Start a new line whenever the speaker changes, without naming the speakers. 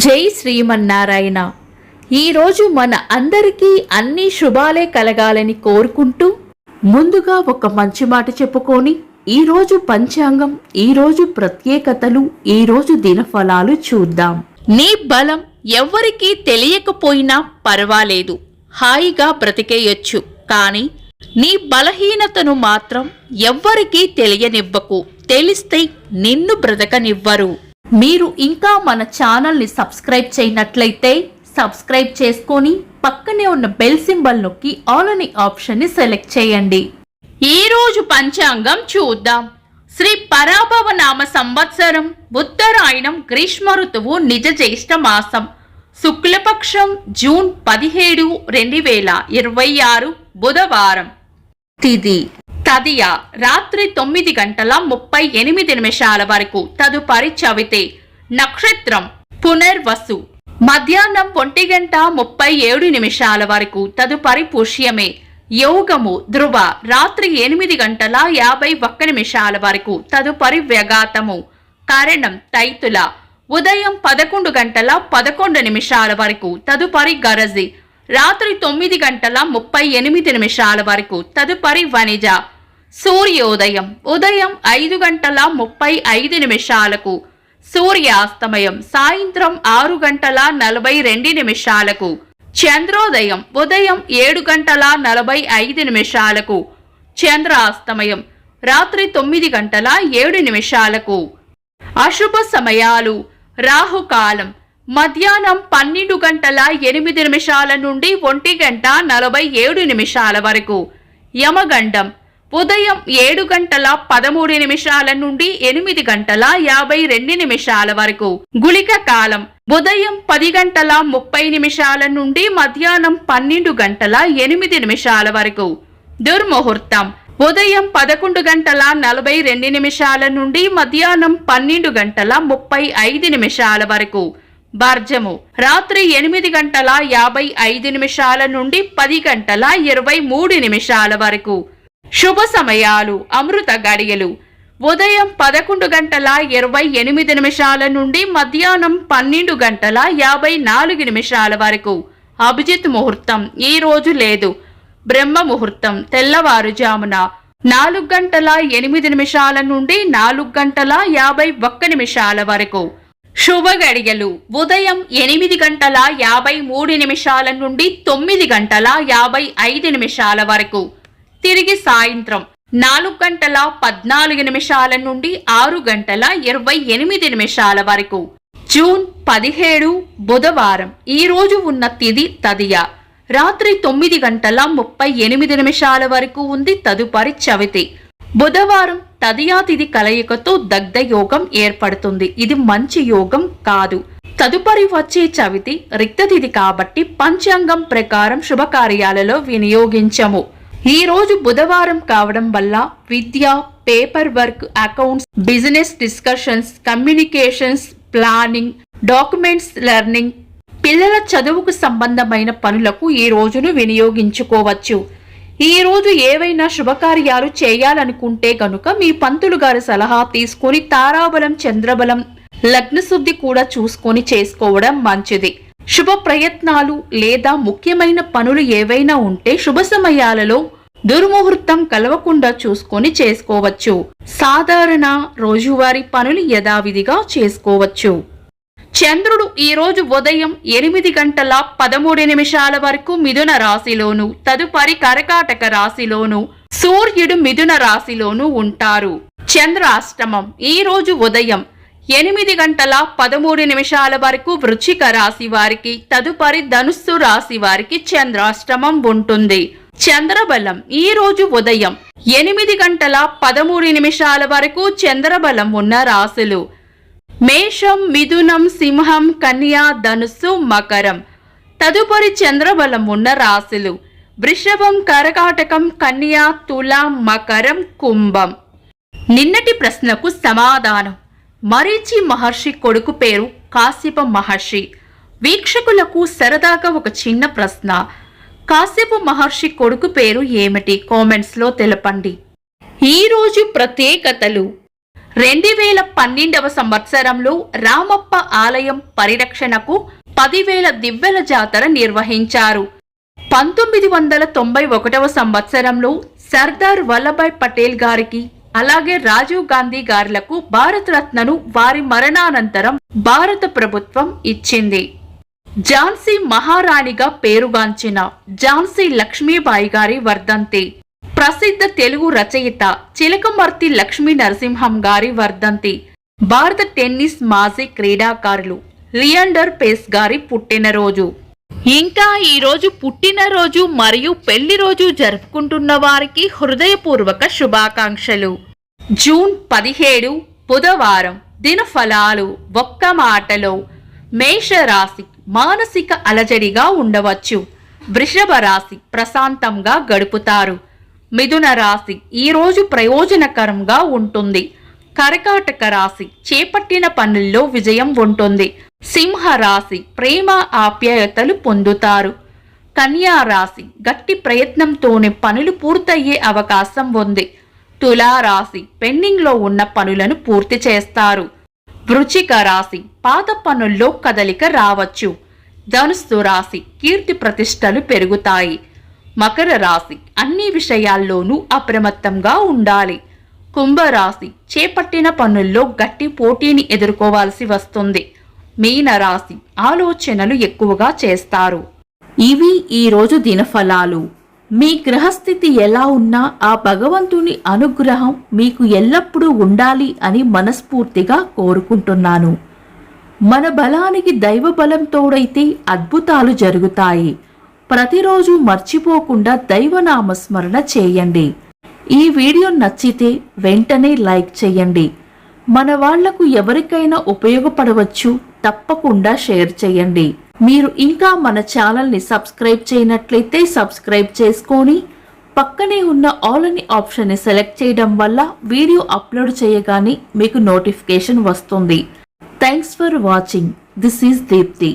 జై శ్రీమన్నారాయణ. ఈరోజు మన అందరికీ అన్ని శుభాలే కలగాలని కోరుకుంటూ ముందుగా ఒక మంచి మాట చెప్పుకొని ఈరోజు పంచాంగం, ఈరోజు ప్రత్యేకతలు, ఈరోజు దినఫలాలు చూద్దాం. నీ బలం ఎవ్వరికీ తెలియకపోయినా పర్వాలేదు, హాయిగా బ్రతికేయొచ్చు. కానీ నీ బలహీనతను మాత్రం ఎవ్వరికీ తెలియనివ్వకు. తెలిస్తే నిన్ను బ్రతకనివ్వరు. మీరు ఇంకా మన ఛానల్ని సబ్స్క్రైబ్ చేయనట్లయితే సబ్స్క్రైబ్ చేసుకొని పక్కనే ఉన్న బెల్ సింబల్ నొక్కి ఆల్ అనే ఆప్షన్ని సెలెక్ట్ చేయండి. ఈరోజు పంచాంగం చూద్దాం. శ్రీ పరాభవ నామ సంవత్సరం, ఉత్తరాయణం, గ్రీష్మ ఋతువు, నిజ జ్యేష్ఠ మాసం, శుక్లపక్షం, జూన్ 17, 2026, బుధవారం. తిథి తదియ, రాత్రి 9:38 వరకు. తదుపరి చవితి. నక్షత్రం పునర్వసు, మధ్యాహ్నం 1:37 వరకు. తదుపరి పుష్యమే. యోగము ధ్రువ, రాత్రి 8:51 వరకు. తదుపరి వ్యగాతము. కరణం తైతుల, ఉదయం 11:11 వరకు. తదుపరి గరజి, రాత్రి 9:38 వరకు. తదుపరి వనిజ. సూర్యోదయం ఉదయం 5:35. సూర్యాస్తమయం సాయంత్రం 6:42. చంద్రోదయం ఉదయం 7:45. చంద్రాస్తమయం రాత్రి 9:07. అశుభ సమయాలు. రాహుకాలం మధ్యాహ్నం 12:08 నుండి 1:47 వరకు. యమగండం ఉదయం 7:13 నుండి 8:52 వరకు. గుళిక కాలం ఉదయం 10:30 నుండి మధ్యాహ్నం 12:08 వరకు. దుర్ముహూర్తం ఉదయం 11:42 నుండి మధ్యాహ్నం 12:35 వరకు. వర్జము రాత్రి 8:55 నుండి 10:23 వరకు. శుభ సమయాలు. అమృత గడియలు ఉదయం 11:28 నుండి మధ్యాహ్నం 12:54 వరకు. అభిజిత్ ముహూర్తం ఈ రోజు లేదు. బ్రహ్మ ముహూర్తం తెల్లవారుజామున 4:08 నుండి 4:51 వరకు. శుభ గడియలు ఉదయం 8:53 నుండి 9:55 వరకు. తిరిగి సాయంత్రం 4:14 నుండి 6:28 వరకు. జూన్ 17 బుధవారం. ఈ రోజు ఉన్న తిథి తదియ, రాత్రి 9:38 వరకు ఉంది. తదుపరి చవితి. బుధవారం తదియా తిథి కలయికతో దగ్ధ యోగం ఏర్పడుతుంది. ఇది మంచి యోగం కాదు. తదుపరి వచ్చే చవితి రిక్త తిథి కాబట్టి పంచాంగం ప్రకారం శుభకార్యాలలో వినియోగించము. ఈ రోజు బుధవారం కావడం వల్ల విద్య, paper work, accounts, business discussions, communications, planning, documents learning, పిల్లల చదువుకు సంబంధమైన పనులకు ఈ రోజును వినియోగించుకోవచ్చు. ఈ రోజు ఏవైనా శుభకార్యాలు చేయాలనుకుంటే గనుక మీ పంతులు గారి సలహా తీసుకొని తారాబలం, చంద్రబలం, లగ్నశుద్ధి కూడా చూసుకొని చేసుకోవడం మంచిది. శుభ ప్రయత్నాలు లేదా ముఖ్యమైన పనులు ఏవైనా ఉంటే శుభ సమయాలలో దుర్ముహూర్తం కలవకుండా చూసుకొని చేసుకోవచ్చు. సాధారణ రోజువారీ పనులు యథావిధిగా చేసుకోవచ్చు. చంద్రుడు ఈ రోజు ఉదయం 8:13 వరకు మిథున రాశిలోను, తదుపరి కర్కాటక రాశిలోను, సూర్యుడు మిథున రాశిలోను ఉంటారు. చంద్రాష్టమం ఈ రోజు ఉదయం 8:13 వరకు వృశ్చిక రాశి వారికి, తదుపరి ధనుస్సు రాశి వారికి చంద్రాష్టమం ఉంటుంది. చంద్రబలం ఈ రోజు ఉదయం 8:13 వరకు చంద్రబలం ఉన్న రాశులు మేషం, మిథునం, సింహం, కన్యా, ధనుస్సు, మకరం. తదుపరి చంద్రబలం ఉన్న రాశులు వృషభం, కర్కాటకం, కన్యా, తుల, మకరం, కుంభం. నిన్నటి ప్రశ్నకు సమాధానం. మరీచి మహర్షి కొడుకు పేరు కాశ్యప మహర్షి. వీక్షకులకు సరదాగా ఒక చిన్న ప్రశ్న. కాశ్యప మహర్షి కొడుకు పేరు ఏమిటి? కామెంట్స్ లో తెలపండి. ఈరోజు ప్రత్యేకతలు. 2012వ సంవత్సరంలో రామప్ప ఆలయం పరిరక్షణకు 10,000 దివ్వెల జాతర నిర్వహించారు. 1991వ సంవత్సరంలో సర్దార్ వల్లభాయ్ పటేల్ గారికి అలాగే రాజీవ్ గాంధీ గారులకు భారతరత్నను వారి మరణానంతరం భారత ప్రభుత్వం ఇచ్చింది. ఝాన్సీ మహారాణిగా పేరుగాంచిన ఝాన్సీ లక్ష్మీబాయి గారి వర్ధంతి. ప్రసిద్ధ తెలుగు రచయిత చిలకమర్తి లక్ష్మీ నరసింహం గారి వర్ధంతి. భారత టెన్నిస్ మాజీ క్రీడాకారులు లియాండర్ పేస్ గారి పుట్టినరోజు. ఇంకా ఈ రోజు పుట్టినరోజు మరియు పెళ్లి రోజు జరుపుకుంటున్న వారికి హృదయపూర్వక శుభాకాంక్షలు. జూన్ 17 బుధవారం. దినఫలాలు. ఒక్క మాటలో మేషరాశి మానసిక అలజడిగా ఉండవచ్చు. వృషభ రాశి ప్రశాంతంగా గడుపుతారు. మిథున రాశి ఈ రోజు ప్రయోజనకరంగా ఉంటుంది. కర్కాటక రాశి చేపట్టిన పనుల్లో విజయం ఉంటుంది. సింహ రాశి ప్రేమ ఆప్యాయతలు పొందుతారు. కన్యా రాశి గట్టి ప్రయత్నంతోనే పనులు పూర్తయ్యే అవకాశం ఉంది. తులా రాశి పెండింగ్లో ఉన్న పనులను పూర్తి చేస్తారు. వృశ్చిక రాశి పాత పనుల్లో కదలిక రావచ్చు. ధనుస్సు రాశి కీర్తి ప్రతిష్టలు పెరుగుతాయి. మకర రాశి అన్ని విషయాల్లోనూ అప్రమత్తంగా ఉండాలి. కుంభరాశి చేపట్టిన పనుల్లో గట్టి పోటీని ఎదుర్కోవాల్సి వస్తుంది. మీన రాశి ఆలోచనలు ఎక్కువగా చేస్తారు. ఇవి ఈరోజు దినఫలాలు. మీ గ్రహస్థితి ఎలా ఉన్నా ఆ భగవంతుని అనుగ్రహం మీకు ఎల్లప్పుడూ ఉండాలి అని మనస్ఫూర్తిగా కోరుకుంటున్నాను. మన బలానికి దైవ బలం తోడైతే అద్భుతాలు జరుగుతాయి. ప్రతిరోజు మర్చిపోకుండా దైవనామస్మరణ చేయండి. ఈ వీడియో నచ్చితే వెంటనే లైక్ చేయండి. మన వాళ్లకు ఎవరికైనా ఉపయోగపడవచ్చు. తప్పకుండా షేర్ చేయండి. మీరు ఇంకా మన ఛానల్ని సబ్స్క్రైబ్ చేయనట్లయితే సబ్స్క్రైబ్ చేసుకొని పక్కనే ఉన్న ఆల్ అని ఆప్షన్ని సెలెక్ట్ చేయడం వల్ల వీడియో అప్లోడ్ చేయగానే మీకు నోటిఫికేషన్ వస్తుంది. Thanks for watching. This is Deepti.